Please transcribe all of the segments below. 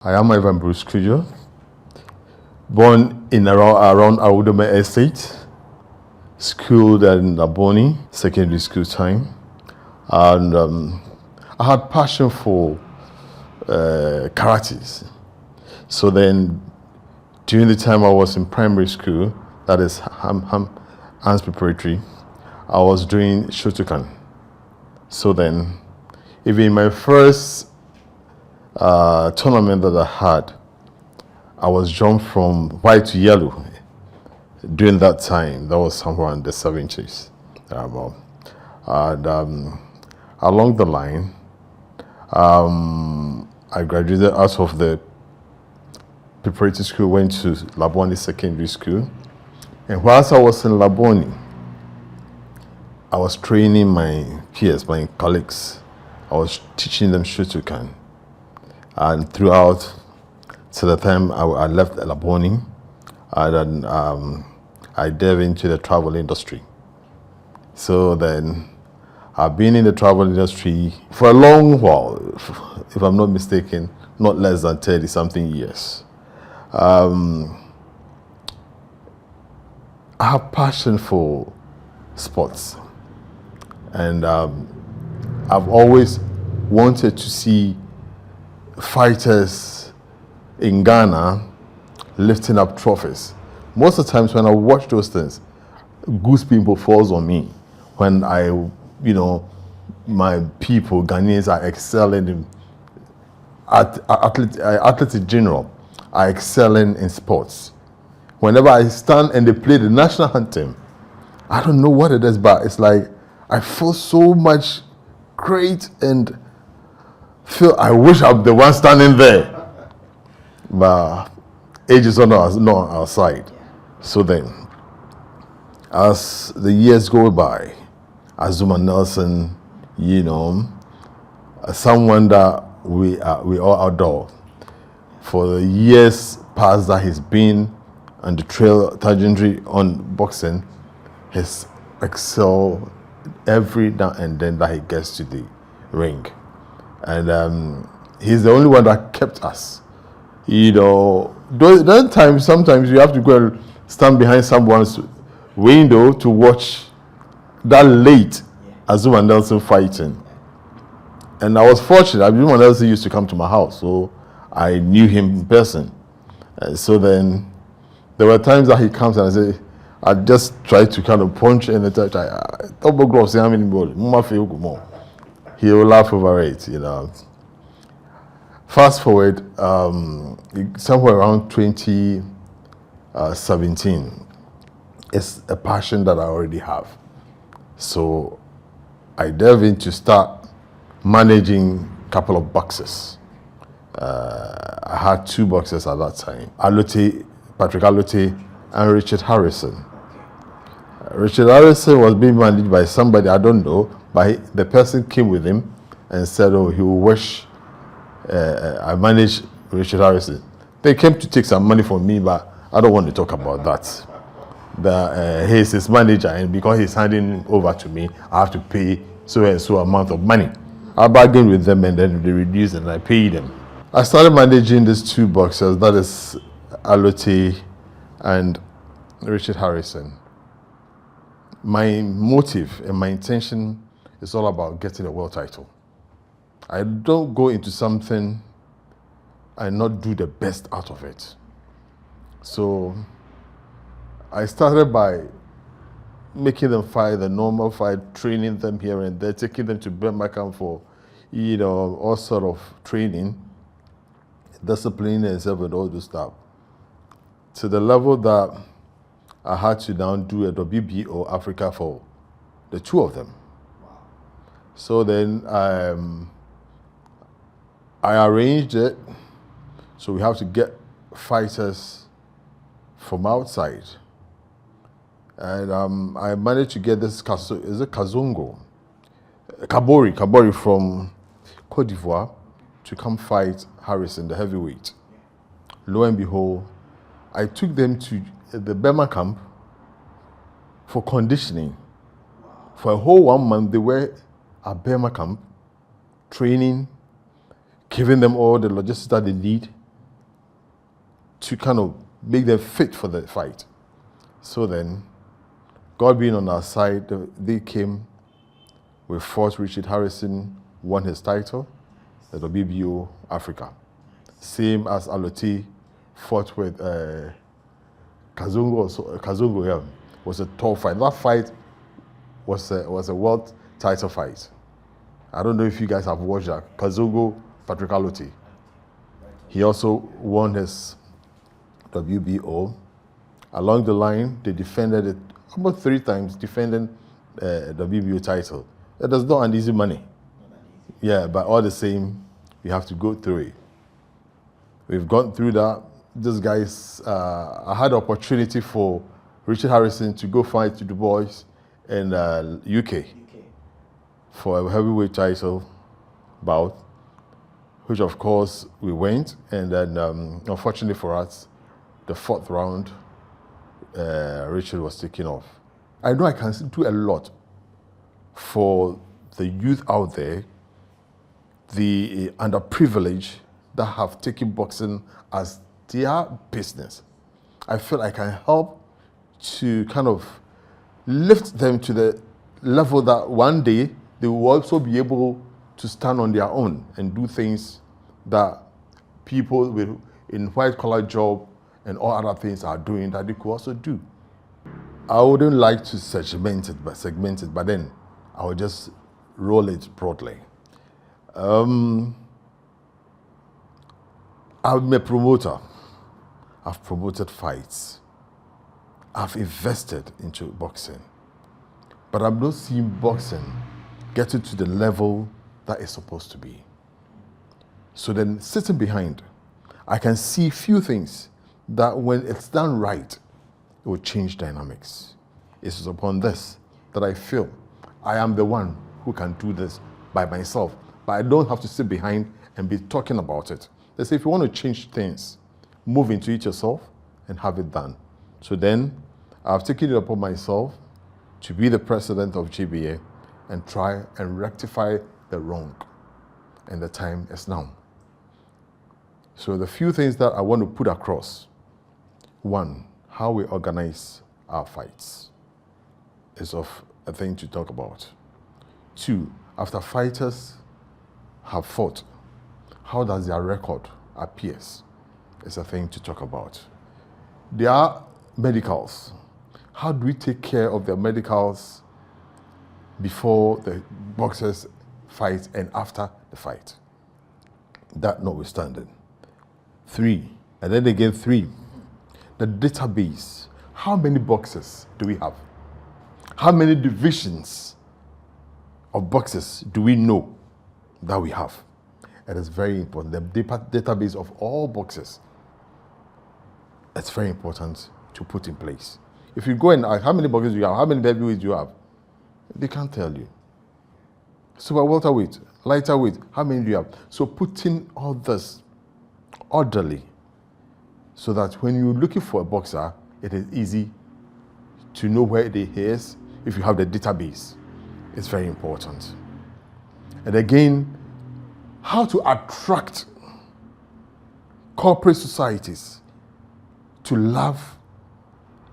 I am Ivan Bruce-Cudjoe, born in around Azumah Estate, schooled in Laboni, secondary school time, and I had passion for karate. So then, during the time I was in primary school, that is Hans Preparatory, I was doing Shotokan. So then, even in my first tournament that I had, I was jumped from white to yellow. During that time, that was somewhere in the 70s. And along the line, I graduated out of the preparatory school, went to Laboni Secondary School. And whilst I was in Laboni, I was training my peers, my colleagues. I was teaching them Shotokan. And throughout, till the time I left Laboni, and then I delved into the travel industry. So then, I've been in the travel industry for a long while, if I'm not mistaken, not less than 30-something years. I have passion for sports, and I've always wanted to see fighters in Ghana lifting up trophies. Most of the times when I watch those things, goosebumps falls on me when my people, Ghanaians, are excelling in athletes in general, are excelling in sports. Whenever I stand and they play the national anthem, I don't know what it is, but it's like I feel so much great and feel I wish I'm the one standing there. But age is not our side. So then, as the years go by, Azumah Nelson, someone that we all adore. For the years past that he's been on the trail tangentry on boxing, he's excelled every now and then that he gets to the ring. And he's the only one that kept us. Those times, sometimes you have to go and stand behind someone's window to watch that late Azumah Nelson fighting. And I was fortunate. Azumah Nelson used to come to my house, so I knew him in person. So then, there were times that he comes and I say, I just try to kind of punch in the touch. He will laugh over it, Fast forward, somewhere around 2017, it's a passion that I already have. So I delve in to start managing a couple of boxers. I had 2 boxers at that time, Patrick Alote and Richard Harrison. Richard Harrison was being managed by somebody I don't know, but the person came with him and said, oh, he will wish I managed Richard Harrison. They came to take some money from me, but I don't want to talk about that. He's his manager, and because he's handing over to me, I have to pay so and so amount of money. I bargained with them and then they reduced and I paid them. I started managing these 2 boxers, that is Alote and Richard Harrison. My motive and my intention is all about getting a world title. I don't go into something and not do the best out of it. So I started by making them fight the normal fight, training them here and there, taking them to Birmingham for, all sort of training, disciplining themselves and all this stuff. To the level that I had to now do a WBO Africa for the 2 of them. So then I arranged it, so we have to get fighters from outside. And I managed to get this, is it Kazungo? Kabori from Cote d'Ivoire to come fight Harrison, the heavyweight. Lo and behold, I took them to the Burma camp for conditioning. For a whole 1 month, they were at Burma camp, training, giving them all the logistics that they need. to kind of make them fit for the fight. So then, God being on our side, they came, we fought. Richard Harrison won his title, the WBO Africa. Same as Aloti fought with Kazungo. Kazungo, yeah, was a tough fight. That fight was a world title fight. I don't know if you guys have watched that. Kazungo, Patrick Aloti. He also won his WBO. Along the line, they defended it about 3 times, defending the WBO title. It is not an easy money. Yeah, but all the same, we have to go through it. We've gone through that. These guys, I had the opportunity for Richard Harrison to go fight to the boys in UK for a heavyweight title bout, which of course we went. And then unfortunately for us, the 4th round, Richard was taken off. I know I can do a lot for the youth out there, the underprivileged that have taken boxing as their business. I feel I can help to kind of lift them to the level that one day they will also be able to stand on their own and do things that people in white-collar job and all other things are doing that they could also do. I wouldn't like to segment it, but then I would just roll it broadly. I'm a promoter. I've promoted fights. I've invested into boxing. But I'm not seeing boxing getting to the level that it's supposed to be. So then, sitting behind, I can see few things that when it's done right, it will change dynamics. It's upon this that I feel I am the one who can do this by myself, but I don't have to sit behind and be talking about it. They say if you want to change things, move into it yourself and have it done. So then, I've taken it upon myself to be the president of GBA and try and rectify the wrong. And the time is now. So the few things that I want to put across: 1, how we organize our fights is of a thing to talk about. 2, after fighters have fought, how does their record appears? It's a thing to talk about. There are medicals. How do we take care of the medicals before the boxers fight and after the fight? That notwithstanding. 3, and then again 3, the database. How many boxers do we have? How many divisions of boxers do we know that we have? It is very important. The database of all boxers, it's very important to put in place. If you go and ask how many boxers do you have, how many heavyweights do you have, they can't tell you. Super welterweight, lighter weight, how many do you have? So putting all this orderly so that when you're looking for a boxer, it is easy to know where he is if you have the database. It's very important. And again, how to attract corporate societies to love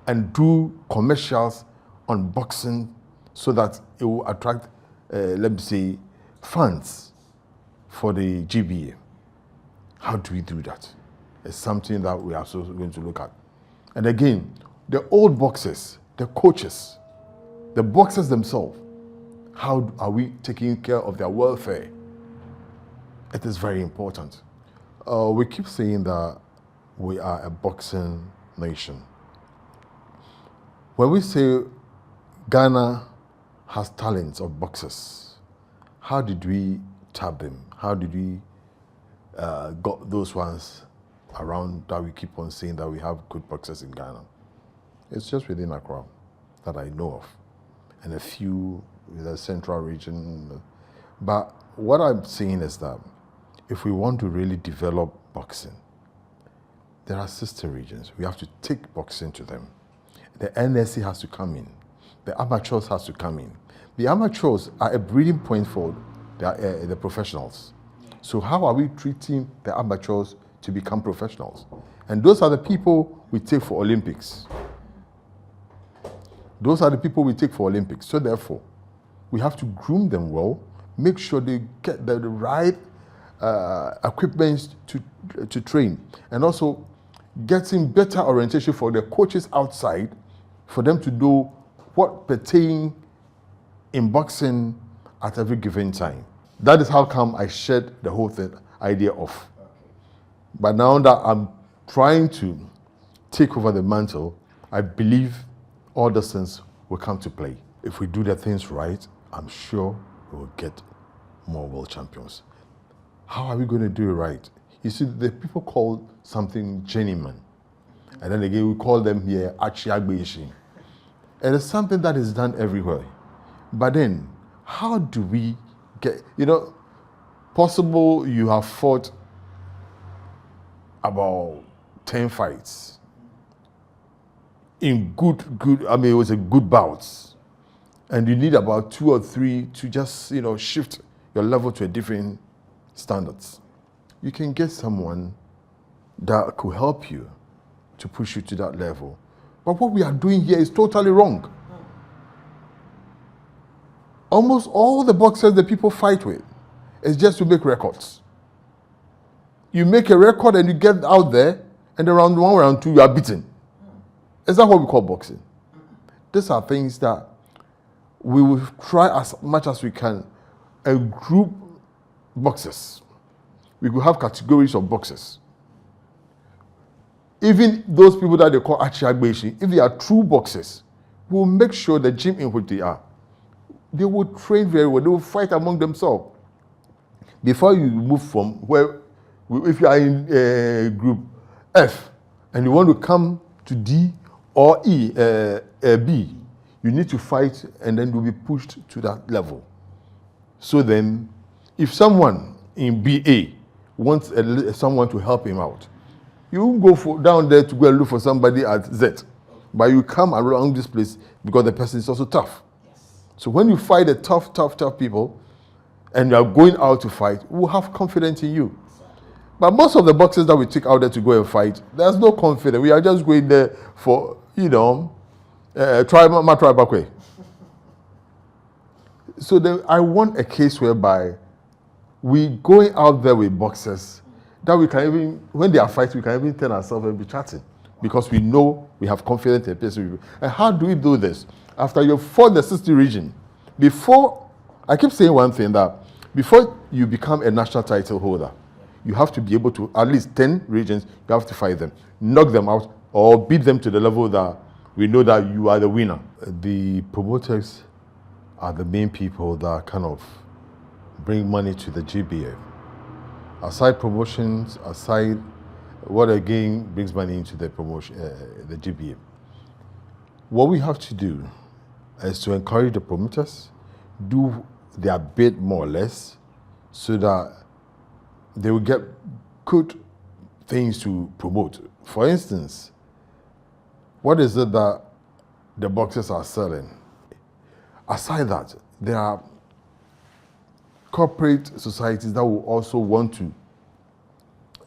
and do commercials on boxing so that it will attract, let me say, funds for the GBA. How do we do that? It's something that we are also going to look at. And again, the old boxers, the coaches, the boxers themselves, how are we taking care of their welfare? It is very important. We keep saying that we are a boxing nation. When we say Ghana has talents of boxers, how did we tap them? How did we got those ones around that we keep on saying that we have good boxers in Ghana? It's just within Accra that I know of, and a few in the central region. But what I'm saying is that if we want to really develop boxing, there are sister regions. We have to take boxing to them. The NSC has to come in. The amateurs has to come in. The amateurs are a breeding point for the professionals. So how are we treating the amateurs to become professionals. And those are the people we take for Olympics. Those are the people we take for Olympics. So therefore, we have to groom them well, make sure they get the right equipment to train, and also getting better orientation for the coaches outside for them to know what pertain in boxing at every given time. That is how come I shared the whole idea off. But now that I'm trying to take over the mantle, I believe all those things will come to play. If we do the things right, I'm sure we will get more world champions. How are we going to do it right? You see, the people call something journeyman. And then again, we call them here Achiagbeshi. And it's something that is done everywhere. But then, how do we get, possible you have fought about 10 fights in it was a good bouts. And you need about 2 or 3 to just, shift your level to a different standards. You can get someone that could help you to push you to that level. But what we are doing here is totally wrong. Almost all the boxers that people fight with is just to make records. You make a record and you get out there, and around 1, round 2, you are beaten. Is that what we call boxing? These are things that we will try as much as we can group boxers. We could have categories of boxers. Even those people that they call Achiagbeshi, if they are true boxers, we will make sure the gym in which they are, they will train very well. They will fight among themselves. Before you move from where, if you are in group F and you want to come to D or B, you need to fight and then you'll be pushed to that level. So then, if someone in BA wants someone to help him out, you go down there to go and look for somebody at Z. But you come around this place because the person is also tough. Yes. So when you fight the tough people, and you are going out to fight, we'll have confidence in you. But most of the boxers that we take out there to go and fight, there's no confidence. We are just going there for, try my back way. So I want a case whereby we going out there with boxers that we can even, when they are fighting, we can even turn ourselves and be chatting because we know we have confidence in the person. And how do we do this? After you fought the 60 region, I keep saying one thing, that before you become a national title holder, you have to be able to, at least 10 regions, you have to fight them, knock them out, or beat them to the level that we know that you are the winner. The promoters are the main people that kind of bring money to the GBF. Aside promotions, aside what again brings money into the promotion, the GBF. What we have to do is to encourage the promoters, do their bit more or less, so that they will get good things to promote. For instance, what is it that the boxers are selling? Aside that, there are corporate societies that will also want to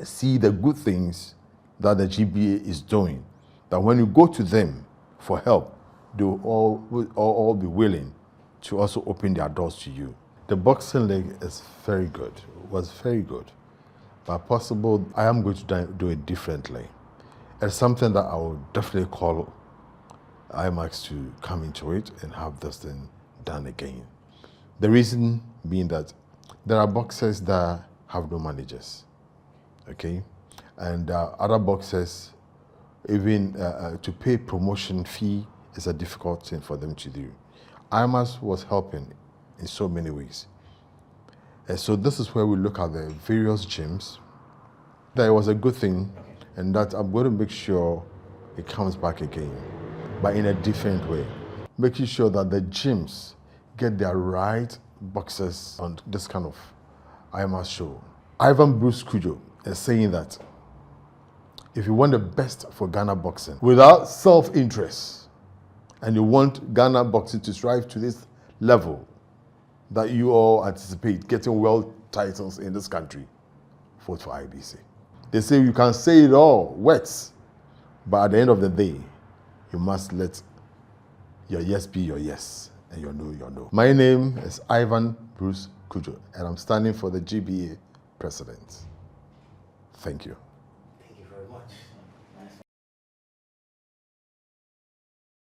see the good things that the GBA is doing. That when you go to them for help, they will all be willing to also open their doors to you. The boxing league is very good, was very good. But possible, I am going to do it differently. It's something that I will definitely call IMAX to come into it and have this thing done again. The reason being that there are boxers that have no managers, okay? And other boxers, even to pay promotion fee is a difficult thing for them to do. IMAX was helping in so many ways. And so this is where we look at the various gyms. That was a good thing, and that I'm going to make sure it comes back again, but in a different way. Making sure that the gyms get their right boxers on this kind of IMAX show. Bruce-Cudjoe is saying that if you want the best for Ghana boxing, without self-interest, and you want Ghana boxing to strive to this level that you all anticipate getting world titles in this country, vote for IBC. They say you can say it all, words, but at the end of the day, you must let your yes be your yes and your no, your no. My name is Ivan Bruce-Cudjoe, and I'm standing for the GBA president. Thank you. Thank you very much.